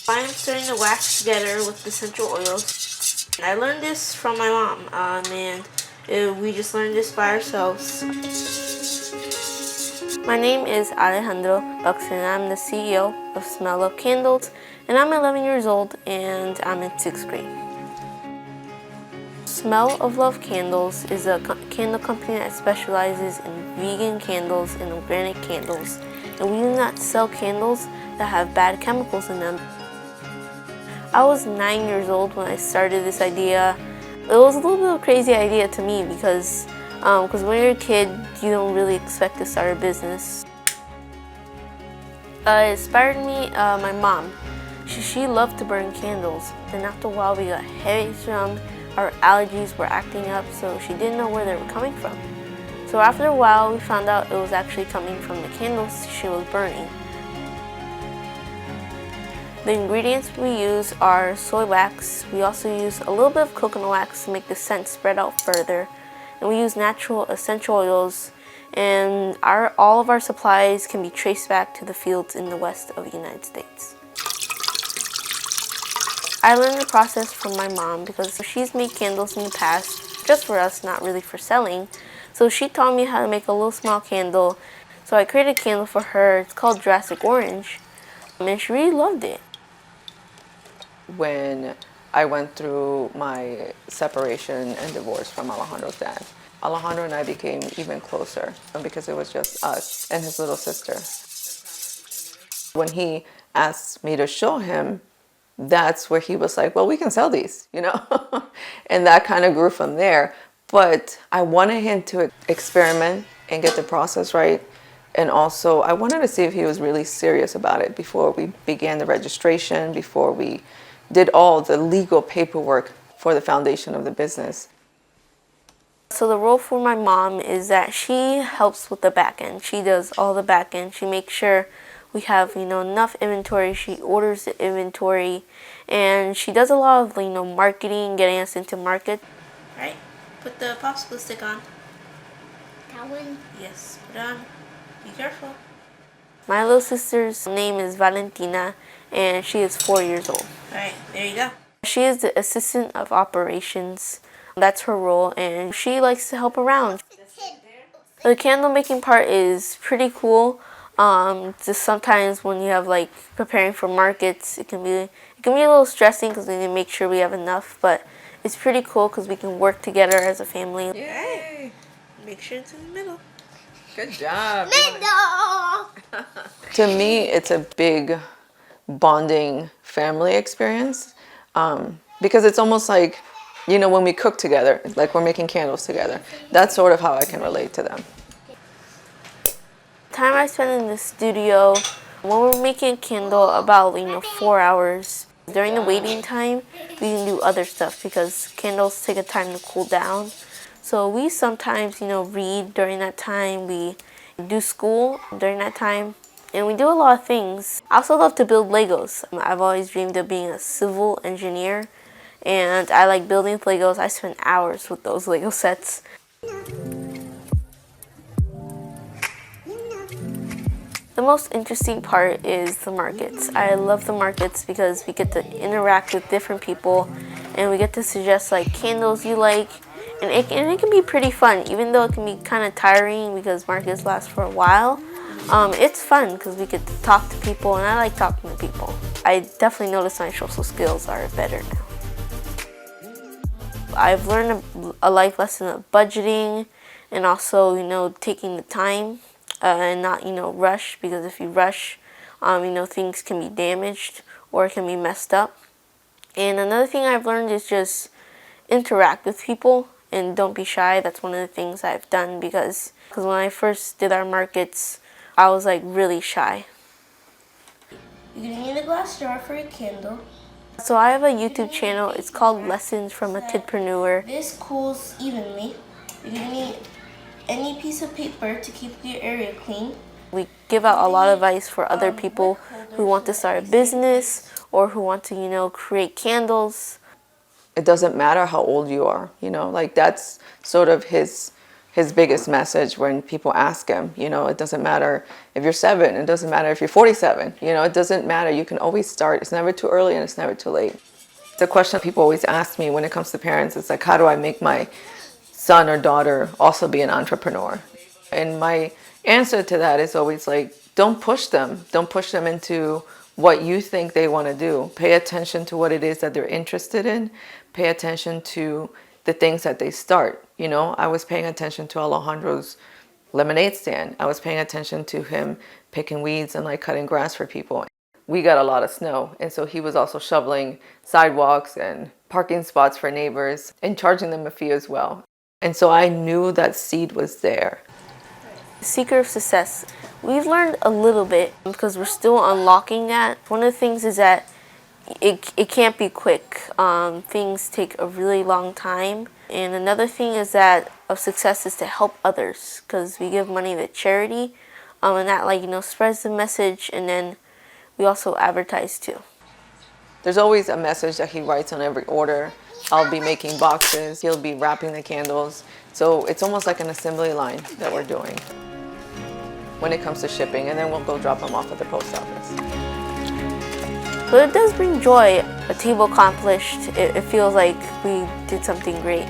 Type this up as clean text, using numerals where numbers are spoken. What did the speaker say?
I'm starting to wax together with the essential oils. I learned this from my mom, we just learned this by ourselves. My name is Alejandro Buxton. I'm the CEO of Smell of Candles, and I'm 11 years old and I'm in 6th grade. Smell of Love Candles is a candle company that specializes in vegan candles and organic candles, and we do not sell candles that have bad chemicals in them. I was 9 years old when I started this idea. It was a little bit of a crazy idea to me because when you're a kid, you don't really expect to start a business. It inspired me, my mom. She loved to burn candles. Then after a while we got headaches from, our allergies were acting up, so she didn't know where they were coming from. So after a while we found out it was actually coming from the candles she was burning. The ingredients we use are soy wax. We also use a little bit of coconut wax to make the scent spread out further. And we use natural essential oils, and all of our supplies can be traced back to the fields in the west of the United States. I learned the process from my mom because she's made candles in the past, just for us, not really for selling. So she taught me how to make a little small candle. So I created a candle for her. It's called Jurassic Orange, and she really loved it. When I went through my separation and divorce from Alejandro's dad, Alejandro and I became even closer because it was just us and his little sister. When he asked me to show him, that's where he was like, well, we can sell these, you know? And that kind of grew from there. But I wanted him to experiment and get the process right. And also, I wanted to see if he was really serious about it before we began the registration, before we did all the legal paperwork for the foundation of the business. So the role for my mom is that she helps with the back end. She does all the back end. She makes sure we have, enough inventory. She orders the inventory, and she does a lot of, marketing, getting us into market. All right, put the popsicle stick on. That one? Yes, put it on. Be careful. My little sister's name is Valentina, and she is 4 years old. All right, there you go. She is the assistant of operations. That's her role, and she likes to help around. The candle making part is pretty cool. Just sometimes when you have preparing for markets, it can be a little stressing because we need to make sure we have enough. But it's pretty cool because we can work together as a family. Yay! Make sure it's in the middle. Good job. Middle! To me, it's a big bonding family experience because it's almost like, when we cook together, like we're making candles together. That's sort of how I can relate to them. Time I spend in the studio, when we're making a candle, about 4 hours. During the waiting time, we can do other stuff because candles take a time to cool down. So we sometimes, read during that time. We do school during that time. And we do a lot of things. I also love to build Legos. I've always dreamed of being a civil engineer. And I like building with Legos. I spend hours with those Lego sets. The most interesting part is the markets. I love the markets because we get to interact with different people and we get to suggest candles you like. And it can be pretty fun, even though it can be kind of tiring because markets last for a while. It's fun because we get to talk to people, and I like talking to people. I definitely notice my social skills are better now. I've learned a life lesson of budgeting and also, taking the time and not, rush, because if you rush, things can be damaged or it can be messed up. And another thing I've learned is just interact with people and don't be shy. That's one of the things I've done because when I first did our markets, I was really shy. You're gonna need a glass jar for your candle. So I have a YouTube channel. It's called Lessons from a Kidpreneur. This cools evenly. You're gonna need any piece of paper to keep your area clean. We give out a lot of advice for other people who want to start a business or who want to, create candles. It doesn't matter how old you are, that's sort of his his biggest message when people ask him. You know, it doesn't matter if you're 7, it doesn't matter if you're 47, you know, it doesn't matter. You can always start. It's never too early and it's never too late. The question people always ask me when it comes to parents is like, how do I make my son or daughter also be an entrepreneur? And my answer to that is always like, don't push them. Don't push them into what you think they want to do. Pay attention to what it is that they're interested in. Pay attention to the things that they start. You know, I was paying attention to Alejandro's lemonade stand. I was paying attention to him picking weeds and like cutting grass for people. We got a lot of snow, and so he was also shoveling sidewalks and parking spots for neighbors and charging them a fee as well. And so I knew that seed was there. Secret of success. We've learned a little bit because we're still unlocking that. One of the things is that it can't be quick. Things take a really long time. And another thing is that of success is to help others, because we give money to charity, and that, like, you know, spreads the message, and then we also advertise too. There's always a message that he writes on every order. I'll be making boxes. He'll be wrapping the candles. So it's almost like an assembly line that we're doing when it comes to shipping, and then we'll go drop them off at the post office. But it does bring joy. A table accomplished. It feels like we did something great.